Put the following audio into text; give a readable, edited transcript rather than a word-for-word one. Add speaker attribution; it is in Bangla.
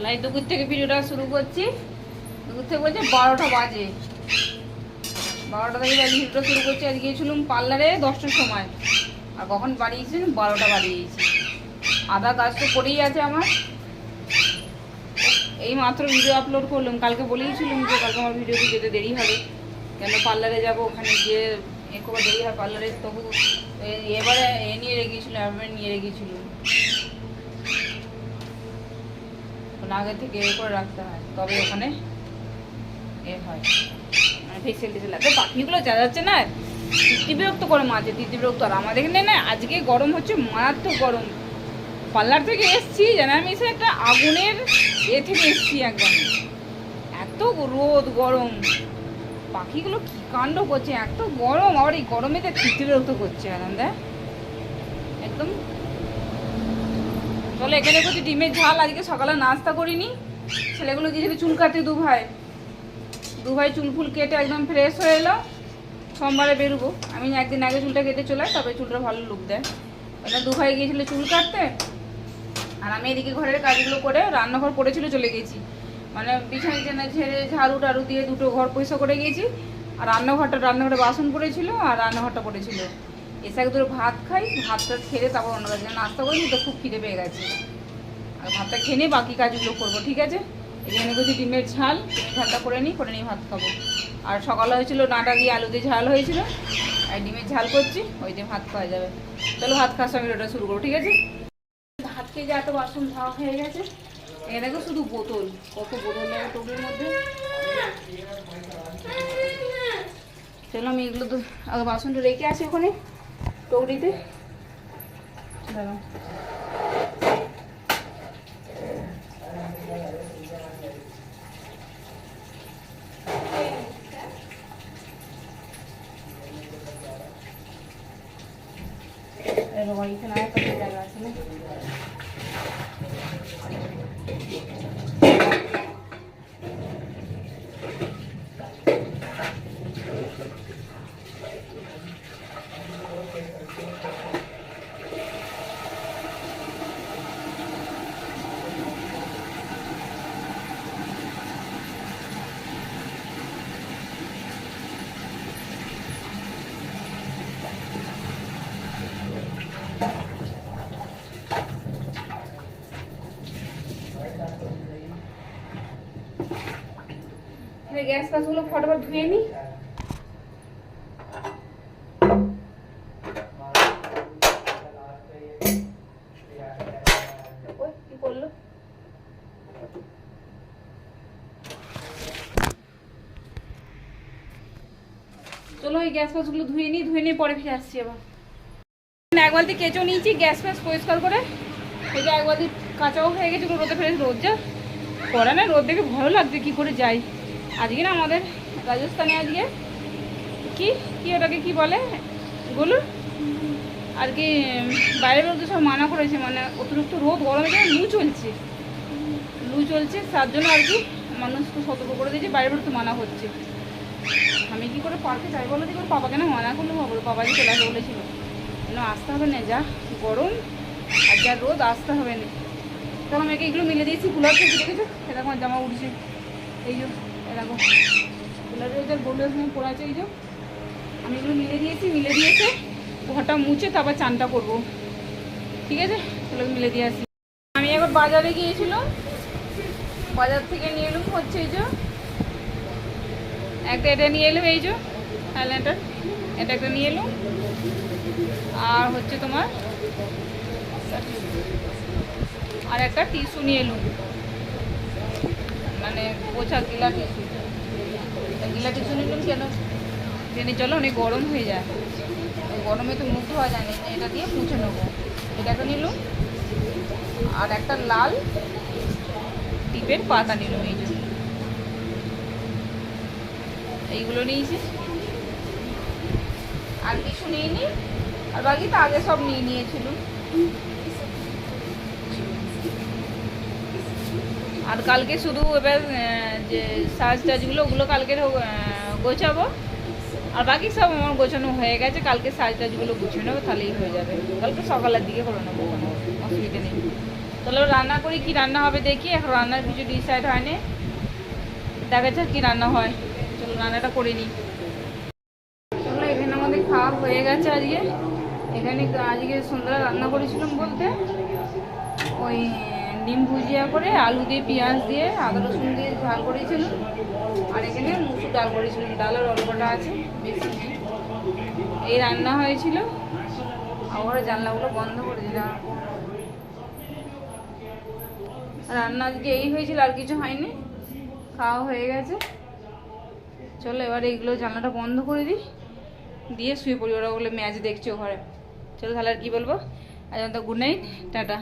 Speaker 1: লাই দুপুর থেকে ভিডিওটা শুরু করছি। দুপুর থেকে বলছে 12টা বাজে, 12টা থেকে ভিডিওটা শুরু করছি। আজ গিয়েছিলাম পার্লারে 10টার সময়, আর কখন বাড়িয়েছি 12টা বাড়িয়েছি। আধা কাজ তো করেই আছে আমার। এই মাত্র ভিডিও আপলোড করলাম। কালকে বলেইছিলাম যে কালকে আমার ভিডিওতে যেতে দেরি হবে, কেন পার্লারে যাবো, ওখানে গিয়ে খুব দেরি হয় পার্লারে। তবু এবারে নিয়ে রেখেছিল, অ্যাপয়েন্টমেন্ট নিয়ে রেখেছিল, আগে থেকে করে রাখতে হয়, তবে ওখানে হয় মানে ফেসিয়াল টেসিয়াল। তো পাখিগুলো যা যাচ্ছে না, তিতি বিরক্ত করে মাঝে, তিতি বিরক্ত। আর আমাদের এখানে না আজকে গরম হচ্ছে, মারাত্মক গরম। পার্লার থেকে এসছি জানা, আমি এসে একটা আগুনের থেকে এসছি একদম। এত রোদ গরম, পাখিগুলো কি কাণ্ড করছে, এত গরম। আবার এই গরমেতে তিতি বিরক্ত করছে আনন্দে একদম। চলো এখানে করছি ডিমের ঝাল। আজকে সকালে নাস্তা করিনি, ছেলেগুলো গিয়েছিল চুল কাটতে। দু ভাই চুল ফুল কেটে একদম ফ্রেশ হয়ে এলো। সোমবারে বেরোবো। আমি একদিন আগে চুলটা কেটে চলে, তবে চুলটা ভালো লুক দেয়। ওটা দু ভাই গিয়েছিল চুল কাটতে, আর আমি এদিকে ঘরের কাজগুলো করে রান্নাঘর পড়েছিল চলে গেছি। মানে বিছানা ঝেড়ে ঝাড়ু টাড়ু দিয়ে দুটো ঘর পয়সা করে গিয়েছি। আর রান্নাঘরে বাসন পড়েছিল, আর রান্নাঘরটা পড়েছিল। এসে এক দুটো ভাত খাই, ভাতটা খেয়ে তারপর অন্য কাজ। নাস্তা করিনি তো, খুব খিদে পেয়ে গেছে। আর ভাতটা খেয়ে নিয়ে বাকি কাজগুলো করবো, ঠিক আছে। এখানে করছি ডিমের ঝাল, ডিমের ঝালটা করে নিই ভাত খাবো। আর সকালে হয়েছিল ডাঁটা দিয়ে আলু দিয়ে ঝাল হয়েছিল, আর ডিমের ঝাল করছি, ওই দিয়ে ভাত খাওয়া যাবে। চলো ভাত খাওয়ার সঙ্গে ওটা শুরু করবো, ঠিক আছে। ভাত খেয়ে যে এত বাসন ধোয়া হয়ে গেছে। এখানে দেখো শুধু বোতল, কত বোতল লাগে টোপের মধ্যে। চলো আমি এগুলো তো আগে বাসনটা রেখে আসি ওখানে টৌরিতে। দাঁড়াও, এখানে আর কত জায়গা আছে না। গ্যাস কাজগুলো ফটাফট ধুয়ে নিই। কি করলো, চলো এই গ্যাস কাজগুলো ধুয়ে নিয়ে পরে ফিরে আসছি। আবার এক বালতি কেঁচো নিয়েছি, গ্যাস ফ্যাস পরিষ্কার করে। এই যে এক বালতি কাঁচাও হয়ে গেছে, রোদে ফেলে। রোদ যা করা না, রোদ দেখে ভালো লাগছে। কি করে যাই আজকে না, আমাদের রাজস্থানে আজকে কি ওটাকে কি বলে বলু, আর কি বাইরে বেরোতে সব মানা করেছে। মানে অতিরিক্ত রোদ গরমে যায়, লু চলছে, তার জন্য আর কি মানুষকে সতর্ক করে দিয়েছে, বাইরে বেরোতে মানা হচ্ছে। আমি কি করে পার্কে যাই বলো, কি করে পাপাকে না মানা করলে হবে? বাবাজি চলে আসবে বলেছিল, আসতে হবে না, যা গরম আর যা রোদ, আসতে হবে না। তখন আমাকে এগুলো মিলে দিয়েছি কুলার থেকে, দেখেছো এরকম জামা উঠছে। এই যে এরকম কুলারের ওদের বললে পড়ে আছে। এই যে আমি এগুলো মিলে দিয়েছে ঘরটা মুছে তারপর চানটা করবো, ঠিক আছে। এগুলো মিলে দিয়ে আসি। আমি একবার বাজারে গিয়েছিলাম, বাজার থেকে নিয়ে এলুম হচ্ছে এই যে একটা, এটা নিয়ে এলুম এই যে হাইল্যান্ডার, এটা একটা নিয়ে এলুম। আর হচ্ছে তোমার আর একটা টিস্যু নিয়ে এলুম, মানে পোছা গিলা টিস্যু নিলাম। কেন ট্রেনে চলো অনেক গরম হয়ে যায়, গরমে তো মুখ ধোয়া যায় না, এটা দিয়ে মুছে নেবো। এটা একটা নিলাম, আর একটা লাল টিপের পাতা নিলাম। এই যে এইগুলো নিয়েছি, আর কিছু নিইনি। আর বাকি তো আগে সব নিয়ে নিয়েছিল। আর কালকে শুধু এবার যে সাজ টাজগুলো ওগুলো কালকে গোছাবো। আর বাকি সব আমার গোছানো হয়ে গেছে, কালকে সাজ টাজগুলো গুছিয়ে নেবো, তাহলেই হয়ে যাবে। কালকে সকালের দিকে করে নেবো, কোনো অসুবিধা নেই। তো চলো রান্না করি, কি রান্না হবে দেখি। এখন রান্নার কিছু ডিসাইড হয়নি, দেখা যাক কি রান্না হয়। চলো রান্নাটা করে নিই। চলো এখানে আমাদের খাওয়া হয়ে গেছে আজকে। এখানে আজকে সন্ধ্যাবেলা রান্না করেছিলাম বলতে ওই ডিম ভুজিয়া করে আলু দিয়ে পেঁয়াজ দিয়ে আদা রসুন দিয়ে ঝাল করেছিলাম। আর এখানে মুসুর ডাল করেছিলাম, ডালের অল্পটা আছে, বেশি নেই। এই রান্না হয়েছিল। আবার জানলাগুলো বন্ধ করে দিলাম। রান্না আজকে এই হয়েছিল, আর কিছু হয়নি। খাওয়া হয়ে গেছে। চলো এবার এইগুলো জানলাটা বন্ধ করে দিই, দিয়ে শুয়ে পড়ি। ওরা বলে ম্যাচ দেখছো ঘরে। চলো তাহলে আর কি বলবো, আজ তো গুড নাইট, টাটা।